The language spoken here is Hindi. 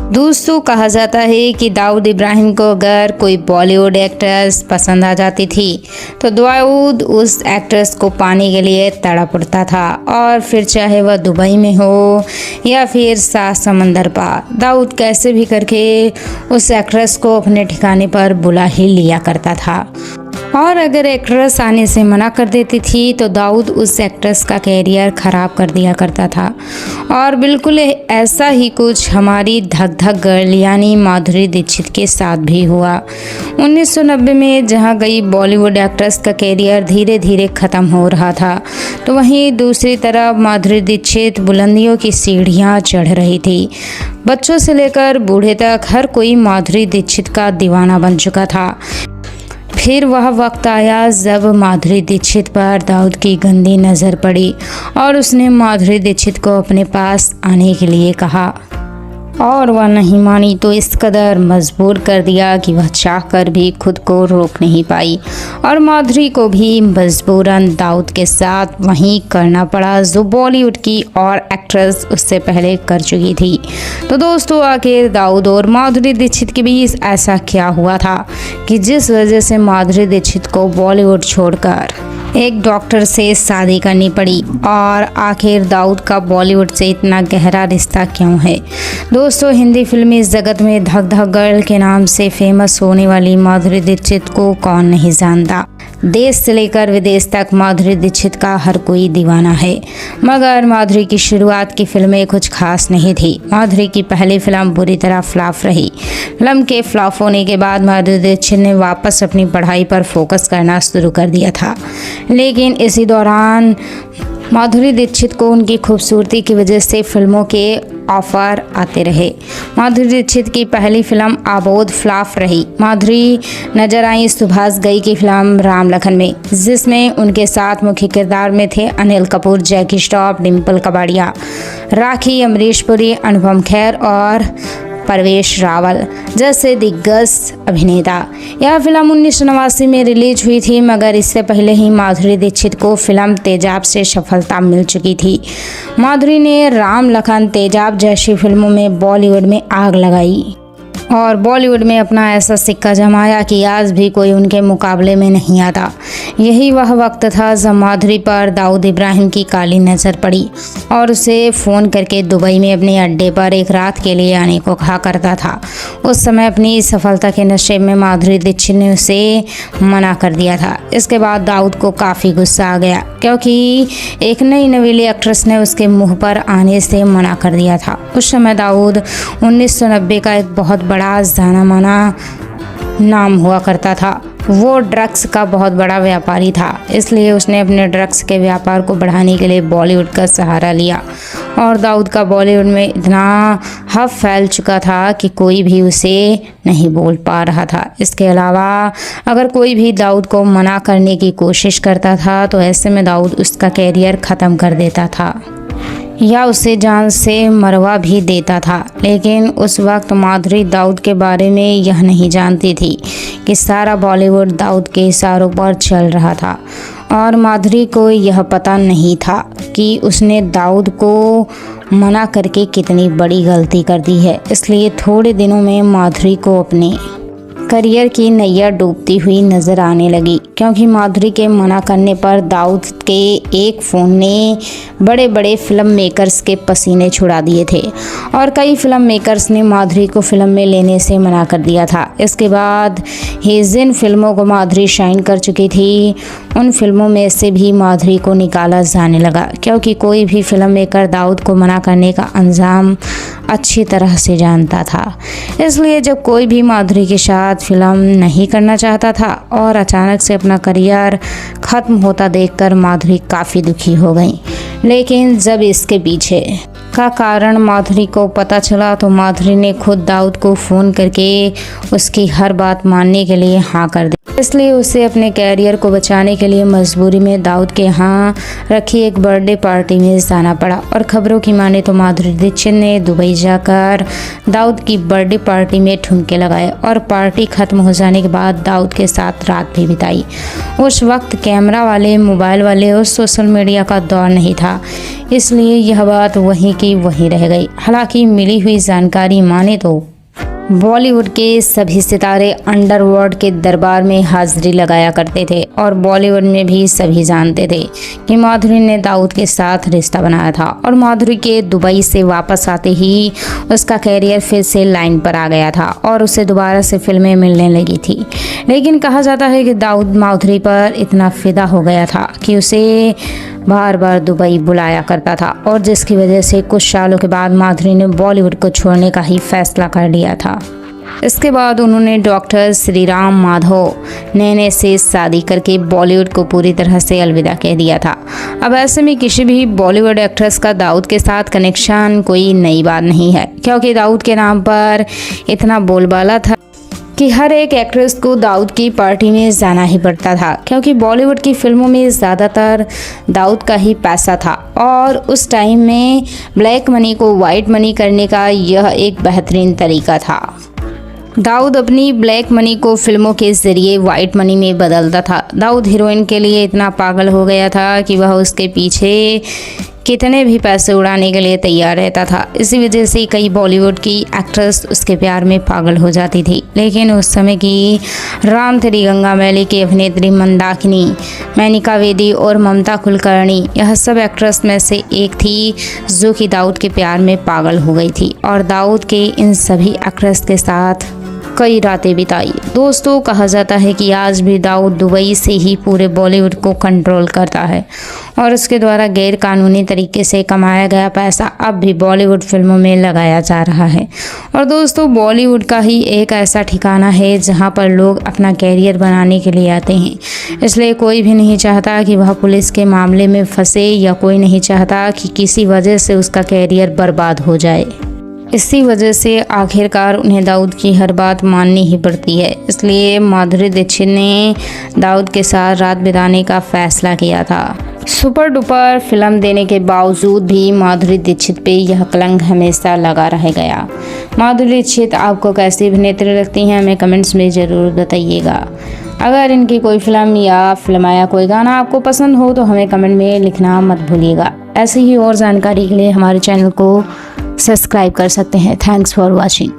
दोस्तों, कहा जाता है कि दाऊद इब्राहिम को अगर कोई बॉलीवुड एक्ट्रेस पसंद आ जाती थी तो दाऊद उस एक्ट्रेस को पाने के लिए तड़प उठता था, और फिर चाहे वह दुबई में हो या फिर सात समंदर पार, दाऊद कैसे भी करके उस एक्ट्रेस को अपने ठिकाने पर बुला ही लिया करता था। और अगर एक्ट्रेस आने से मना कर देती थी तो दाऊद उस एक्ट्रेस का कैरियर ख़राब कर दिया करता था। और बिल्कुल ऐसा ही कुछ हमारी धक धक गर्ल यानी माधुरी दीक्षित के साथ भी हुआ। 1990 में जहां गई बॉलीवुड एक्ट्रेस का कैरियर धीरे धीरे ख़त्म हो रहा था, तो वहीं दूसरी तरफ माधुरी दीक्षित बुलंदियों की सीढ़ियां चढ़ रही थी। बच्चों से लेकर बूढ़े तक हर कोई माधुरी दीक्षित का दीवाना बन चुका था। फिर वह वक्त आया जब माधुरी दीक्षित पर दाऊद की गंदी नज़र पड़ी और उसने माधुरी दीक्षित को अपने पास आने के लिए कहा, और वह नहीं मानी तो इस कदर मजबूर कर दिया कि वह चाहकर भी खुद को रोक नहीं पाई, और माधुरी को भी मजबूरन दाऊद के साथ वहीं करना पड़ा जो बॉलीवुड की और एक्ट्रेस उससे पहले कर चुकी थी। तो दोस्तों, आखिर दाऊद और माधुरी दीक्षित के बीच ऐसा क्या हुआ था कि जिस वजह से माधुरी दीक्षित को बॉलीवुड छोड़कर एक डॉक्टर से शादी करनी पड़ी, और आखिर दाऊद का बॉलीवुड से इतना गहरा रिश्ता क्यों है? दोस्तों, हिंदी फिल्मी जगत में धक धक गर्ल के नाम से फेमस होने वाली माधुरी दीक्षित को कौन नहीं जानता। देश से लेकर विदेश तक माधुरी दीक्षित का हर कोई दीवाना है। मगर माधुरी की शुरुआत की फिल्में कुछ खास नहीं थी। माधुरी की पहली फिल्म बुरी तरह फ्लॉप रही। फिल्म के फ्लॉप होने के बाद माधुरी दीक्षित ने वापस अपनी पढ़ाई पर फोकस करना शुरू कर दिया था, लेकिन इसी दौरान माधुरी दीक्षित को उनकी खूबसूरती की वजह से फिल्मों के ऑफर आते रहे। माधुरी दीक्षित की पहली फिल्म आबोद फ्लॉप रही। माधुरी नजर आई सुभाष घई की फिल्म राम लखन में, जिसमें उनके साथ मुख्य किरदार में थे अनिल कपूर, जैकी श्रॉफ, डिम्पल कपाड़िया, राखी, अमरीश पुरी, अनुपम खेर और परवेश रावल जैसे दिग्गज अभिनेता। यह फिल्म 1989 में रिलीज हुई थी, मगर इससे पहले ही माधुरी दीक्षित को फिल्म तेजाब से सफलता मिल चुकी थी। माधुरी ने राम लखन, तेजाब जैसी फिल्मों में बॉलीवुड में आग लगाई और बॉलीवुड में अपना ऐसा सिक्का जमाया कि आज भी कोई उनके मुकाबले में नहीं आता। यही वह वक्त था जब माधुरी पर दाऊद इब्राहिम की काली नज़र पड़ी और उसे फ़ोन करके दुबई में अपने अड्डे पर एक रात के लिए आने को कहा करता था। उस समय अपनी सफलता के नशे में माधुरी दीक्षित ने उसे मना कर दिया था। इसके बाद दाऊद को काफ़ी गुस्सा आ गया, क्योंकि एक नई नवीली एक्ट्रेस ने उसके मुँह पर आने से मना कर दिया था। उस समय दाऊद 1990 का एक बहुत बड़ा जाना माना नाम हुआ करता था। वो ड्रग्स का बहुत बड़ा व्यापारी था, इसलिए उसने अपने ड्रग्स के व्यापार को बढ़ाने के लिए बॉलीवुड का सहारा लिया, और दाऊद का बॉलीवुड में इतना हब फैल चुका था कि कोई भी उसे नहीं बोल पा रहा था। इसके अलावा अगर कोई भी दाऊद को मना करने की कोशिश करता था तो ऐसे में दाऊद उसका कैरियर ख़त्म कर देता था या उसे जान से मरवा भी देता था। लेकिन उस वक्त माधुरी दाऊद के बारे में यह नहीं जानती थी कि सारा बॉलीवुड दाऊद के इशारों पर चल रहा था, और माधुरी को यह पता नहीं था कि उसने दाऊद को मना करके कितनी बड़ी गलती कर दी है। इसलिए थोड़े दिनों में माधुरी को अपने करियर की नैया डूबती हुई नज़र आने लगी, क्योंकि माधुरी के मना करने पर दाऊद के एक फ़ोन ने बड़े बड़े फिल्म मेकर्स के पसीने छुड़ा दिए थे, और कई फिल्म मेकर्स ने माधुरी को फिल्म में लेने से मना कर दिया था। इसके बाद ही जिन फिल्मों को माधुरी शाइन कर चुकी थी उन फिल्मों में से भी माधुरी को निकाला जाने लगा, क्योंकि कोई भी फिल्म मेकर दाऊद को मना करने का अंजाम अच्छी तरह से जानता था। इसलिए जब कोई भी माधुरी के साथ फिल्म नहीं करना चाहता था और अचानक से अपना करियर ख़त्म होता देखकर माधुरी काफ़ी दुखी हो गई। लेकिन जब इसके पीछे का कारण माधुरी को पता चला तो माधुरी ने खुद दाऊद को फ़ोन करके उसकी हर बात मानने के लिए हाँ कर दी। इसलिए उसे अपने कैरियर को बचाने के लिए मजबूरी में दाऊद के यहाँ रखी एक बर्थडे पार्टी में जाना पड़ा। और खबरों की माने तो माधुरी दीक्षित ने दुबई जाकर दाऊद की बर्थडे पार्टी में ठुमके लगाए और पार्टी खत्म हो जाने के बाद दाऊद के साथ रात भी बिताई। उस वक्त कैमरा वाले, मोबाइल वाले और सोशल मीडिया का दौर नहीं था, इसलिए यह बात वहीं की वहीं रह गई। हालांकि मिली हुई जानकारी माने तो बॉलीवुड के सभी सितारे अंडरवर्ल्ड के दरबार में हाजिरी लगाया करते थे और बॉलीवुड में भी सभी जानते थे कि माधुरी ने दाऊद के साथ रिश्ता बनाया था। और माधुरी के दुबई से वापस आते ही उसका कैरियर फिर से लाइन पर आ गया था और उसे दोबारा से फिल्में मिलने लगी थी। लेकिन कहा जाता है कि दाऊद माधुरी पर इतना फिदा हो गया था कि उसे बार बार दुबई बुलाया करता था, और जिसकी वजह से कुछ सालों के बाद माधुरी ने बॉलीवुड को छोड़ने का ही फैसला कर लिया था। इसके बाद उन्होंने डॉक्टर श्रीराम माधव नैने से शादी करके बॉलीवुड को पूरी तरह से अलविदा कह दिया था। अब ऐसे में किसी भी बॉलीवुड एक्ट्रेस का दाऊद के साथ कनेक्शन कोई नई बात नहीं है, क्योंकि दाऊद के नाम पर इतना बोलबाला था कि हर एक एक्ट्रेस को दाऊद की पार्टी में जाना ही पड़ता था, क्योंकि बॉलीवुड की फिल्मों में ज़्यादातर दाऊद का ही पैसा था और उस टाइम में ब्लैक मनी को वाइट मनी करने का यह एक बेहतरीन तरीका था। दाऊद अपनी ब्लैक मनी को फिल्मों के ज़रिए वाइट मनी में बदलता था। दाऊद हीरोइन के लिए इतना पागल हो गया था कि वह उसके पीछे कितने भी पैसे उड़ाने के लिए तैयार रहता था। इसी वजह से कई बॉलीवुड की एक्ट्रेस उसके प्यार में पागल हो जाती थी। लेकिन उस समय की राम तेरी गंगा मैली की अभिनेत्री मंदाकिनी, मेनका वेदी और ममता कुलकर्णी, यह सब एक्ट्रेस में से एक थी जो कि दाऊद के प्यार में पागल हो गई थी और दाऊद के इन सभी एक्ट्रेस के साथ कई रातें बिताई। दोस्तों, कहा जाता है कि आज भी दाऊद दुबई से ही पूरे बॉलीवुड को कंट्रोल करता है और उसके द्वारा गैर कानूनी तरीके से कमाया गया पैसा अब भी बॉलीवुड फिल्मों में लगाया जा रहा है। और दोस्तों, बॉलीवुड का ही एक ऐसा ठिकाना है जहां पर लोग अपना कैरियर बनाने के लिए आते हैं। इसलिए कोई भी नहीं चाहता कि वह पुलिस के मामले में फंसे, या कोई नहीं चाहता कि किसी वजह से उसका कैरियर बर्बाद हो जाए। इसी वजह से आखिरकार उन्हें दाऊद की हर बात माननी ही पड़ती है। इसलिए माधुरी दीक्षित ने दाऊद के साथ रात बिताने का फैसला किया था। सुपर डुपर फिल्म देने के बावजूद भी माधुरी दीक्षित पे यह कलंक हमेशा लगा रह गया। माधुरी दीक्षित आपको कैसी अभिनेत्री लगती हैं, हमें कमेंट्स में ज़रूर बताइएगा। अगर इनकी कोई फिल्म या फिल्म या कोई गाना आपको पसंद हो तो हमें कमेंट में लिखना मत भूलिएगा। ऐसी ही और जानकारी के लिए हमारे चैनल को सब्सक्राइब कर सकते हैं। Thanks for watching.